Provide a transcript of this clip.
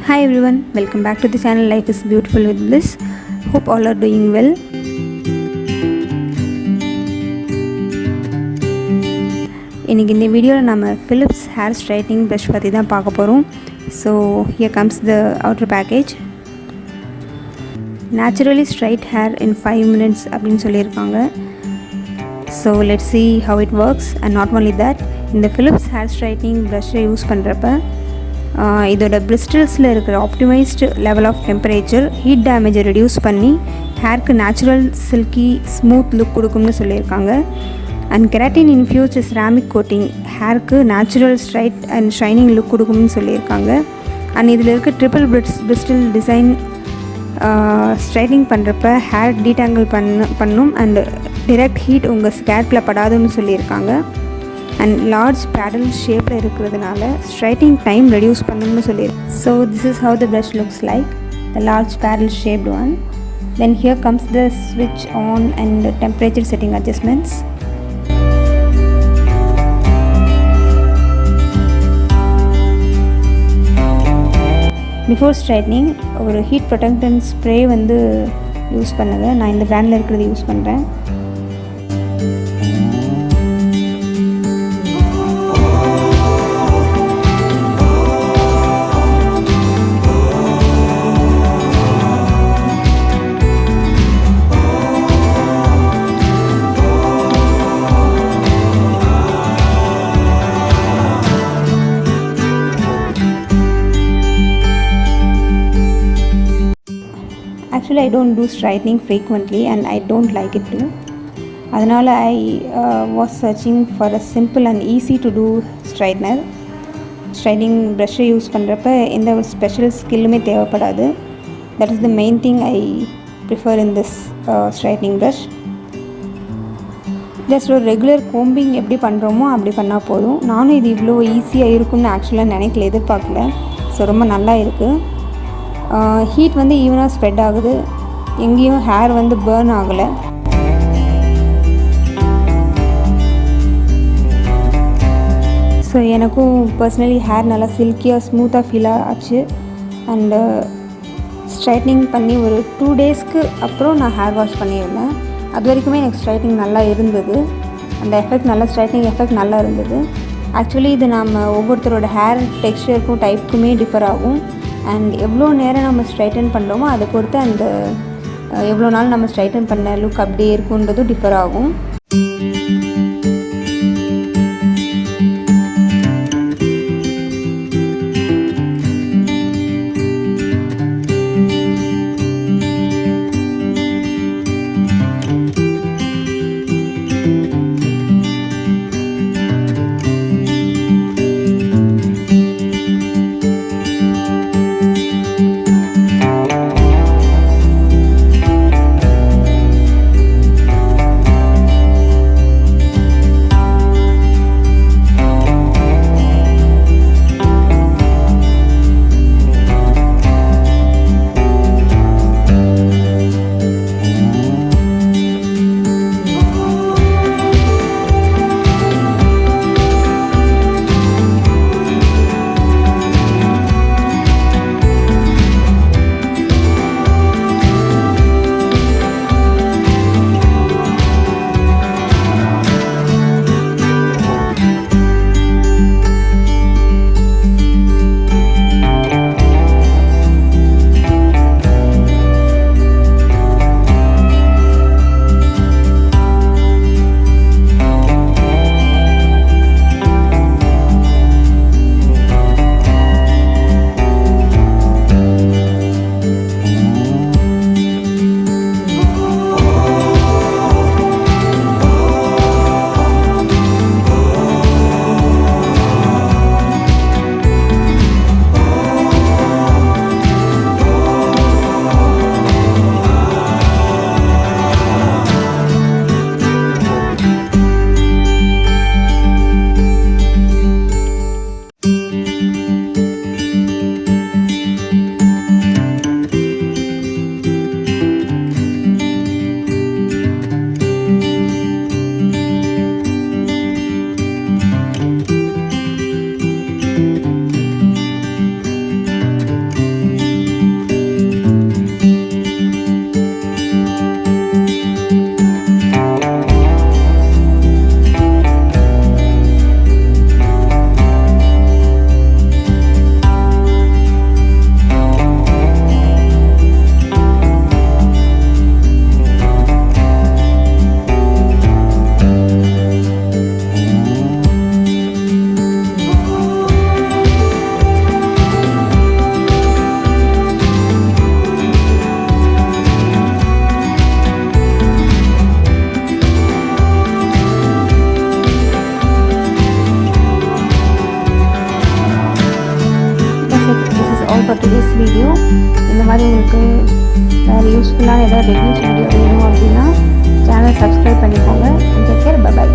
Hi everyone, welcome back to the channel Life is Beautiful with Bliss. Hope all are doing well. இன்னைக்கு இந்த வீடியோவில் நம்ம Philips hair straightening brush பற்றி தான் பார்க்க போகிறோம். So here comes the outer package. Naturally straight hair in 5 minutes அப்படின்னு சொல்லியிருக்காங்க. So let's see how it works. And not only that, இந்த Philips hair straightening brush use பண்ணுறப்ப இதோட பிரிஸ்டல்ஸில் இருக்கிற optimised level of temperature heat டேமேஜை reduce பண்ணி ஹேருக்கு நேச்சுரல் சில்கி ஸ்மூத் லுக் கொடுக்கும்னு சொல்லியிருக்காங்க. And keratin infused ceramic coating ஹேருக்கு natural straight and shining look கொடுக்கும்னு சொல்லியிருக்காங்க. அண்ட் இதில் இருக்க ட்ரிபிள் பிரிஸ்டல் டிசைன் ஸ்ட்ரைட்டிங் பண்ணுறப்ப ஹேர் டீடாங்கிள் பண்ணும் அண்ட் டிரெக்ட் ஹீட் உங்கள் ஸ்கேல்பில் படாதுன்னு சொல்லியிருக்காங்க. அண்ட் லார்ஜ் பேடல் ஷேப்பில் இருக்கிறதுனால ஸ்ட்ரைட்டிங் டைம் ரெடியூஸ் பண்ணணும்னு சொல்லியிருக்கேன். So this is how the brush looks like, the large paddle shaped one. Then here comes the ஸ்விட்ச் on and temperature setting adjustments. Before straightening ஒரு heat protectant spray use பண்ணுங்க. நான் இந்த பிராண்டில் இருக்கிறது use பண்ணுறேன். Actually, I don't do straightening frequently and I don't like it too. அதனால் I was searching for a simple and easy to do straightener. Straightening ப்ரஷ்ஷை use பண்ணுறப்ப எந்த ஒரு ஸ்பெஷல் ஸ்கில்லுமே தேவைப்படாது. That is the main thing I prefer in this straightening brush. Just ஒரு regular combing எப்படி பண்ணுறோமோ அப்படி பண்ணால் போதும். நானும் இது இவ்வளோ ஈஸியாக இருக்கும்னு ஆக்சுவலாக நினைக்கல, எதிர்பார்க்கல. ஸோ ரொம்ப நல்லா இருக்குது. ஹீட் ஈவனாக ஸ்ப்ரெட் ஆகுது, எங்கேயும் ஹேர் பேர்ன் ஆகலை. ஸோ எனக்கும் பர்சனலி ஹேர் நல்லா சில்கியாக ஸ்மூத்தாக ஃபீல் ஆச்சு. அண்டு ஸ்ட்ரைட்னிங் பண்ணி ஒரு 2 டேஸ்க்கு அப்புறம் நான் ஹேர் வாஷ் பண்ணியிருந்தேன். அது வரைக்குமே எனக்கு ஸ்ட்ரைட்னிங் நல்லா இருந்தது. அந்த எஃபெக்ட் ஸ்ட்ரைட்னிங் எஃபெக்ட் நல்லா இருந்தது. ஆக்சுவலி இது நம்ம ஒவ்வொருத்தரோட ஹேர் டெக்ஸ்சருக்கும் டைப்புக்குமே டிஃபர் ஆகும். அண்ட் எவ்வளோ நேரம் நம்ம ஸ்ட்ரைட்டன் பண்ணுறோமோ அதை பொறுத்து அந்த எவ்வளோ நாள் நம்ம ஸ்ட்ரைட்டன் பண்ண லுக் அப்படியே இருக்குன்றதும் டிஃபர் ஆகும். For today's video. இந்த மாதிரி உங்களுக்கு வேறு யூஸ்ஃபுல்லான ஏதாவது டெக்னிக்ஸ் வீடியோ வேணும் அப்படின்னா சேனல் சப்ஸ்கிரைப் பண்ணிக்கோங்க. Take care, by.